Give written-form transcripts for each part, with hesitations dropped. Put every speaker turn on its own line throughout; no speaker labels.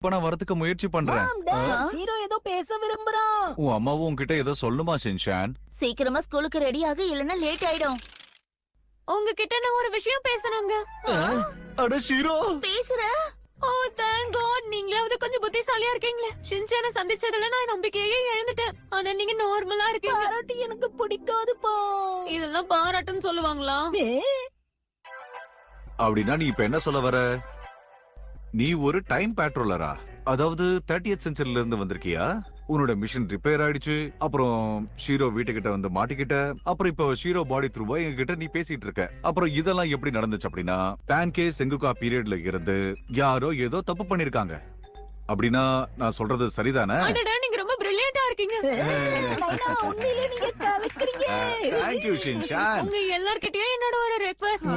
இப்ப நான் வரதுக்கு முயற்சி பண்றேன்.
ஹீரோ ஏதோ பேச விரும்புறான்.
உன் அம்மாவும் உன்கிட்ட ஏதோ சொல்லுமா ஷின்சான்?
சீக்கிரமா ஸ்கூலுக்கு ரெடி ஆக, இல்லனா லேட் ஆயிடும்.
உங்ககிட்ட நான் ஒரு விஷயம் பேசணுங்க.
அட ஷீரோ,
பேசுற?
ஓ தேங்க் காட், நீங்களாவது கொஞ்சம் புத்திசாலியா இருக்கீங்களே. ஷின்சானை சந்திச்சதுல நான் நம்பிக்கையே இழந்துட்டேன். ஆனா நீங்க நார்மலா இருக்கீங்க.
பாராட்டி எனக்கு பிடிக்காதுப்பா.
இதெல்லாம் பாராட்டுன்னு சொல்லுவாங்களா?
அப்படின்னா நீ இப்ப என்ன சொல்ல வர? நீ ஒரு டைம் பேட்ரோலரா? அதாவது 30th செஞ்சுரில இருந்து வந்திருக்கியா? உன்னோட மிஷின் ரிப்பேர் ஆயிடுச்சு, அப்புறம் ஷீரோ வீட்டுக்கிட்ட வந்து மாட்டிக்கிட்ட, அப்புறம் இப்போ ஷீரோ பாடி த்ரூவா எங்க கிட்ட நீ பேசிட்டு இருக்க. அப்புறம் இதெல்லாம் எப்படி நடந்துச்சு அப்படின்னா, பான்கே செங்குகா பீரியட்ல இருந்து யாரோ ஏதோ தப்பு பண்ணிருக்காங்க. அப்படின்னா நான் சொல்றது சரிதானே?
அடடா, நீங்க ரொம்ப பிரில்லியண்டா இருக்கீங்க.
உண்மையிலே நீங்க கலக்குறீங்க.
Thank you Shinchan.
உங்க எல்லார்கிட்டயும் என்னோட ஒரு ரெக்வெஸ்ட்.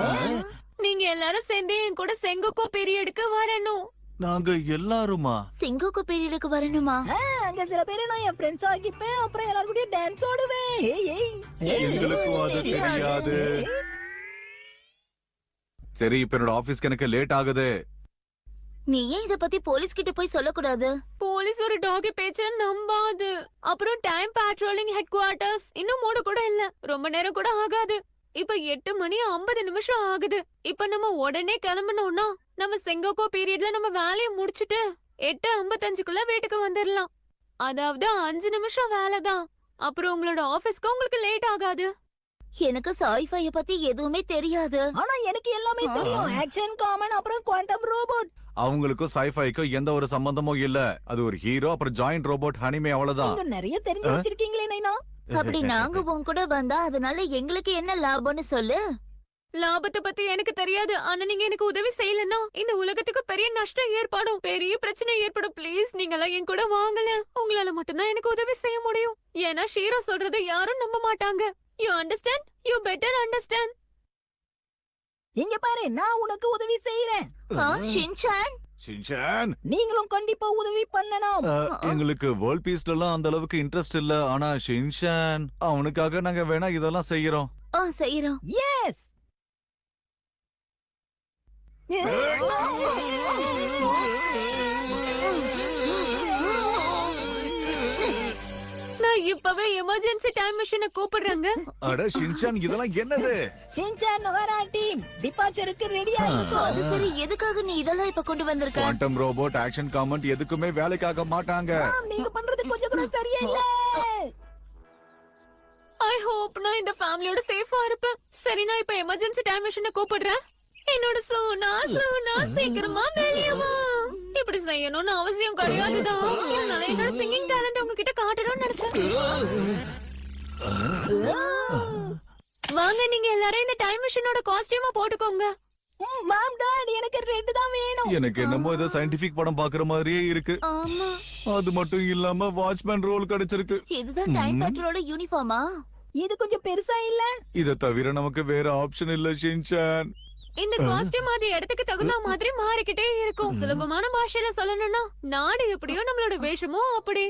நீங்க எல்லாரும் சேர்ந்து என் கூட செங்குகோ பீரியடுக்கு வரணும்.
நாங்க எல்லாருமா?
செங்கோக்கு பீரியடுக்கு வரணுமா?
அங்க சில பேரை நான் என் ஃப்ரெண்ட்ஸ் ஆகிப்பேன், அப்புறம் எல்லாரும் கூட டான்ஸ் ஆடுவேன்.
எங்களுக்கும் அது தெரியாது. சரி, இப்ப என்னோட ஆபீஸ்க்கு எனக்கு லேட் ஆகுது.
நீ ஏன் இத பத்தி போலீஸ் கிட்ட போய் சொல்லக்கூடாது?
போலீஸ் ஒரு டாகி பேச்ச நம்பாது. அப்புறம் டைம் பேட்ரோலிங் ஹெட் குவார்ட்டர்ஸ் இன்னும் மூட கூட இல்ல. ரொம்ப நேரம் கூட ஆகாது. இப்ப 8:50 ஆகுது. இப்ப நம்ம உடனே கிளம்பணும்னா நம்ம செங்கோகோ பீரியட்ல நம்ம வேலையை முடிச்சிட்டு 8:55க்குள்ள வீட்டுக்கு வந்துடலாம். அதாவது 5 நிமிஷம் வேலைதான். அப்புறம் உங்களோட ஆபீஸ்க்கு உங்களுக்கு லேட் ஆகாது.
எனக்கு சாய்ஃபைய பத்தி எதுவுமே தெரியாது.
ஆனா எனக்கு எல்லாமே தெரியும். ஆக்ஷன் காமன், அப்புறம் குவாண்டம் ரோபோட்.
அவங்களுக்கும் சைஃபைக்கும் எந்த ஒரு சம்பந்தமும் இல்ல. அது ஒரு ஹீரோ, அப்புறம் ஜாயிண்ட் ரோபோட் ஹனிமே, அவ்வளவுதான்.
நீங்க நிறைய தெரிஞ்சு வச்சிருக்கீங்களே நைனா.
அப்படி நாங்க உன் கூட வந்தா அதனால எங்களுக்கு என்ன லாபம்னு சொல்லு.
லாபத்தை பத்தி எனக்கு தெரியாது. ஆனா நீங்க எனக்கு உதவி செய்யலன்னா இந்த உலகத்துக்கு பெரிய நஷ்டம் ஏற்படும், பெரிய பிரச்சனை ஏற்படும். ப்ளீஸ் நீங்க எல்லாம் என் கூட வாங்கல. உங்களால மட்டும்தான் எனக்கு உதவி செய்ய முடியும். ஏன்னா ஷீரோ சொல்றதை யாரும் நம்ப மாட்டாங்க. You understand? You better understand.
இங்க பாரு, நான் உனக்கு உதவி செய்யறேன்.
ஷின்சான்,
ஷின்சான்,
நீங்களும் கண்டிப்பா உதவி பண்ணணும்.
எங்களுக்கு வேர்ல்ட் பீஸ்ல எல்லாம் அந்த அளவுக்கு இன்ட்ரெஸ்ட் இல்ல. ஆனா ஷின்சான், அவனுக்காக நாங்க வேணா இதெல்லாம் செய்யறோம்.
செய்யறோம்.
எஸ்.
நான் இப்பவே எமர்ஜென்சி டைம் மிஷினை கூப்பிடுறேங்க.
அட ஷின்சான், இதெல்லாம் என்னது?
ஷின்சான் நோரா டீம் டிபார்ச்சருக்கு ரெடியா இருக்கு.
அது சரி, எதுக்காக நீ இதெல்லாம் இப்ப கொண்டு வந்திருக்க?
குவாண்டம் ரோபோட், ஆக்ஷன் காமெண்ட் எதுக்குமே வேலைக்காக மாட்டாங்க.
நீங்க பண்றது கொஞ்சம் கூட சரியா இல்ல.
ஐ ஹோப் நான் இந்த ஃபேமிலியோட சேஃபா இருப்பேன். சரி, நான் இப்ப எமர்ஜென்சி டைம் மிஷினை கூப்பிடுறேன். என்னோட சோனா சீக்கிரமா வெளியே வா. இப்படி செய்யணும்னு அவசியம் கிடையாதுதான். அதனால என்னோட சிங்கிங் டேலண்ட் உங்ககிட்ட காட்டணும்னு நினைச்சேன். வாங்க, நீங்க எல்லாரும் இந்த டைம் மிஷினோட காஸ்டியூமா போட்டுக்கோங்க.
மாம் டாட், எனக்கு ரெட் தான் வேணும்.
எனக்கு என்னமோ ஏதோ சயின்டிபிக் படம் பாக்குற மாதிரியே இருக்கு.
ஆமா,
அது மட்டும் இல்லாம வாட்ச்மேன் ரோல் கிடைச்சிருக்கு.
இதுதான் டைம் பேட்ரோலோட யூனிஃபார்மா?
இது கொஞ்சம் பெருசா இல்ல?
இத தவிர நமக்கு வேற ஆப்ஷன் இல்ல ஷின்சான்.
இந்த காஸ்டியூம் அது இடத்துக்கு தகுந்த மாதிரி மாறிக்கிட்டே இருக்கும். சுலபமான பாஷையில சொல்லணும்னா நாடு எப்படியோ நம்மளோட வேஷமும் அப்படி.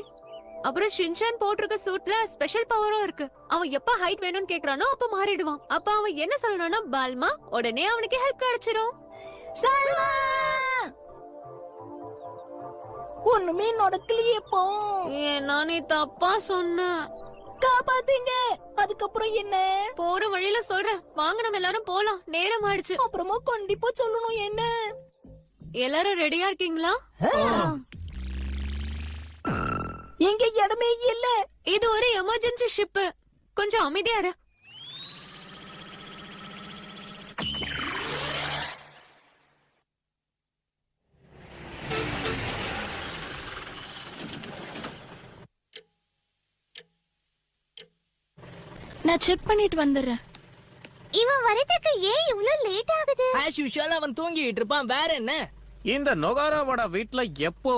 அப்புறம் ஷின்சான் போட்டிருக்க சூட்ல ஸ்பெஷல் பவரும் இருக்கு. அவன் எப்ப ஹைட் வேணும்னு கேக்குறானோ அப்ப மாறிடுவான். அப்ப அவன் என்ன சொல்லணும்னா பால்மா, உடனே அவனுக்கு ஹெல்ப் கிடைச்சிரும்.
சல்மா, ஒண்ணுமே நடக்கலையே போ.
ஏன்னா நீ தப்பா சொன்ன.
காப்பாத்தீங்க. அதுக்கப்புறம் என்ன?
போற வழியில சொல்றேன். வாங்க, நம்ம எல்லாரும் போலாம். நேரம் ஆயிடுச்சு.
அப்புறமா கண்டிப்பா சொல்லணும். என்ன?
எல்லாரும் ரெடியா இருக்கீங்களா?
எங்க இடமே இல்ல.
இது ஒரு எமர்ஜென்சி ஷிப். கொஞ்சம் அமைதியா இரு. நான் செக் பண்ணிட்டு வந்துடுறேன்.
இவன் வரதுக்கு ஏன் இவ்ளோ லேட் ஆகுது?
ஆஸ் யூஷுவல் அவன் தூங்கிட்டு இருப்பான். வேற என்ன?
இந்த நொகாராவோட வீட்ல எப்போ